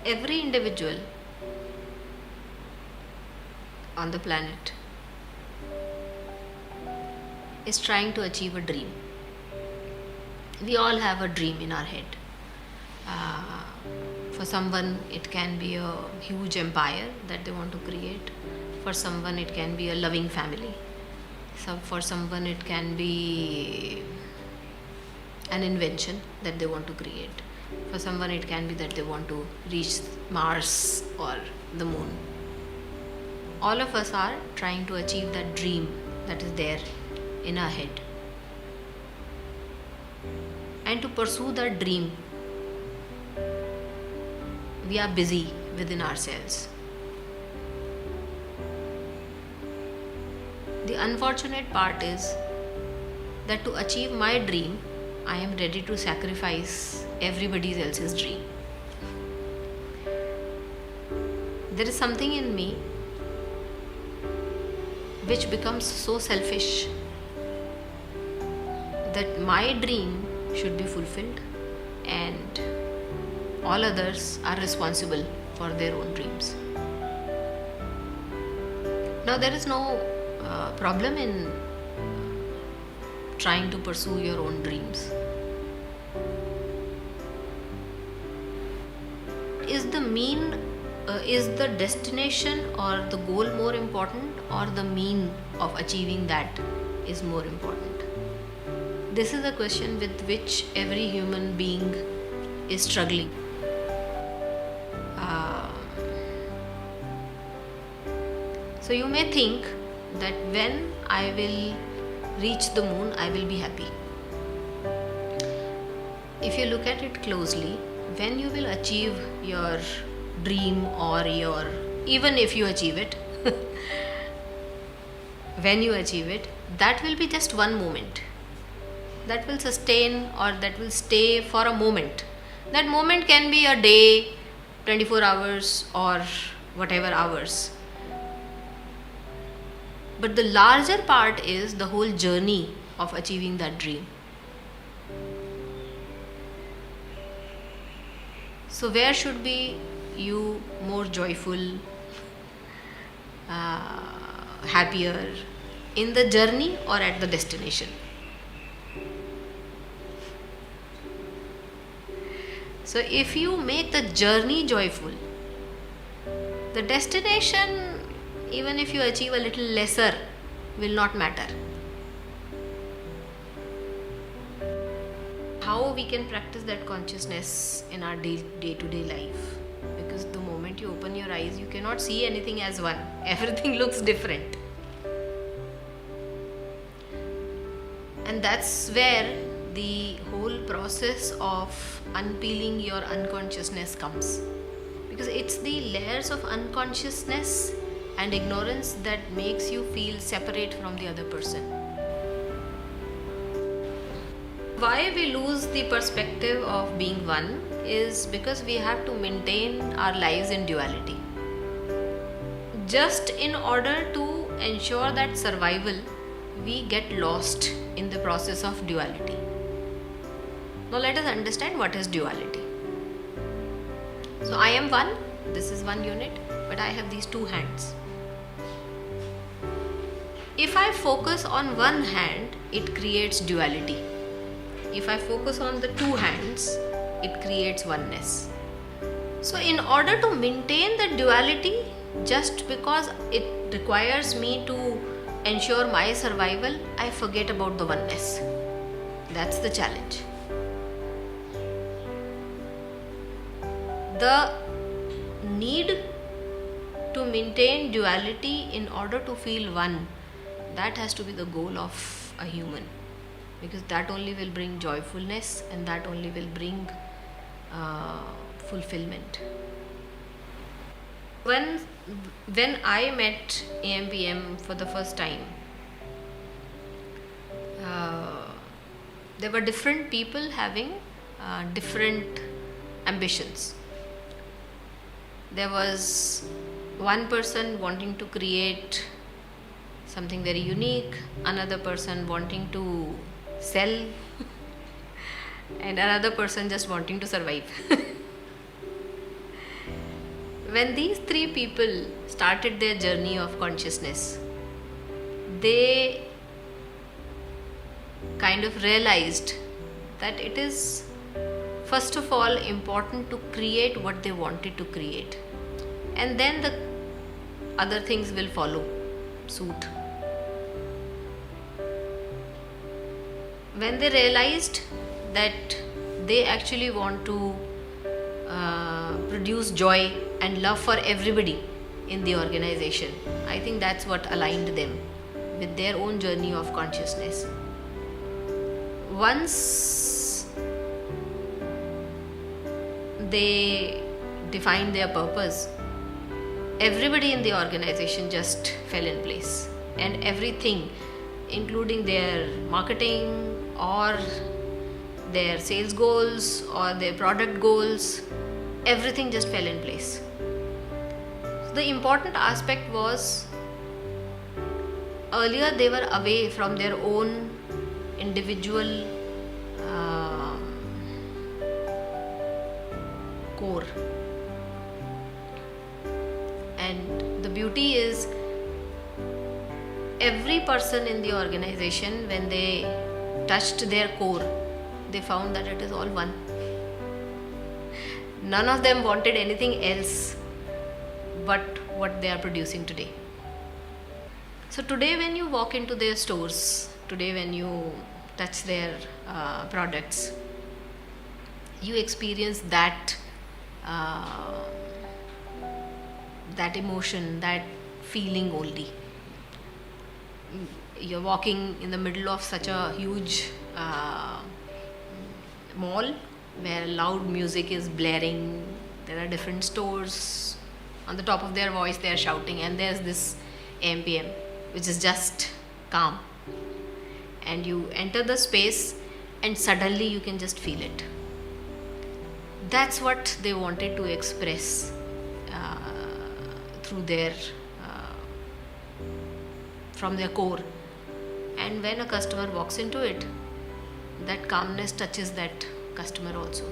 every individual on the planet is trying to achieve a dream. We all have a dream in our head. For someone, it can be a huge empire that they want to create. For someone, it can be a loving family. So for someone, it can be an invention that they want to create. For someone, it can be that they want to reach Mars or the moon. All of us are trying to achieve that dream that is there in our head. And to pursue that dream, we are busy within ourselves. The unfortunate part is that to achieve my dream, I am ready to sacrifice everybody else's dream. There is something in me which becomes so selfish that my dream should be fulfilled and all others are responsible for their own dreams. Now, there is no problem in trying to pursue your own dreams. Is the destination or the goal more important, or the mean of achieving that is more important? This is a question with which every human being is struggling. So you may think that when I will reach the moon, I will be happy. If you look at it closely, when you will achieve your dream or even if you achieve it, when you achieve it, that will be just one moment. That will sustain or that will stay for a moment. That moment can be a day, 24 hours or whatever hours. But the larger part is the whole journey of achieving that dream. So where should be you more joyful, happier, in the journey or at the destination? So if you make the journey joyful, the destination, even if you achieve a little lesser, will not matter. How we can practice that consciousness in our day-to-day life? Because the moment you open your eyes, you cannot see anything as one. Everything looks different. And that's where the whole process of unpeeling your unconsciousness comes. Because it's the layers of unconsciousness and ignorance that makes you feel separate from the other person. Why we lose the perspective of being one is because we have to maintain our lives in duality. Just in order to ensure that survival, we get lost in the process of duality. Now let us understand what is duality. So I am one, this is one unit, but I have these two hands. If I focus on one hand, it creates duality. If I focus on the two hands, it creates oneness. So in order to maintain the duality, just because it requires me to ensure my survival, I forget about the oneness. That's the challenge. The need to maintain duality in order to feel one, that has to be the goal of a human, because that only will bring joyfulness and that only will bring fulfillment. When I met AMPM for the first time, there were different people having different ambitions. There was one person wanting to create something very unique, another person wanting to sell, and another person just wanting to survive. when these three people started their journey of consciousness, they kind of realized that it is first of all important to create what they wanted to create, and then the other things will follow suit. When they realized that they actually want to produce joy and love for everybody in the organization, I think that's what aligned them with their own journey of consciousness. Once they defined their purpose, everybody in the organization just fell in place, and everything, including their marketing or their sales goals or their product goals, everything just fell in place. So the important aspect was, earlier they were away from their own individual core, and the beauty is every person in the organization, when they touched their core, they found that it is all one. None of them wanted anything else but what they are producing today. So today when you walk into their stores, today when you touch their products, you experience that that emotion, that feeling only. You're walking in the middle of such a huge mall where loud music is blaring. There are different stores. On the top of their voice they are shouting, and there's this AMPM which is just calm, and you enter the space and suddenly you can just feel it. That's what they wanted to express through their from their core. And when a customer walks into it, that calmness touches that customer also.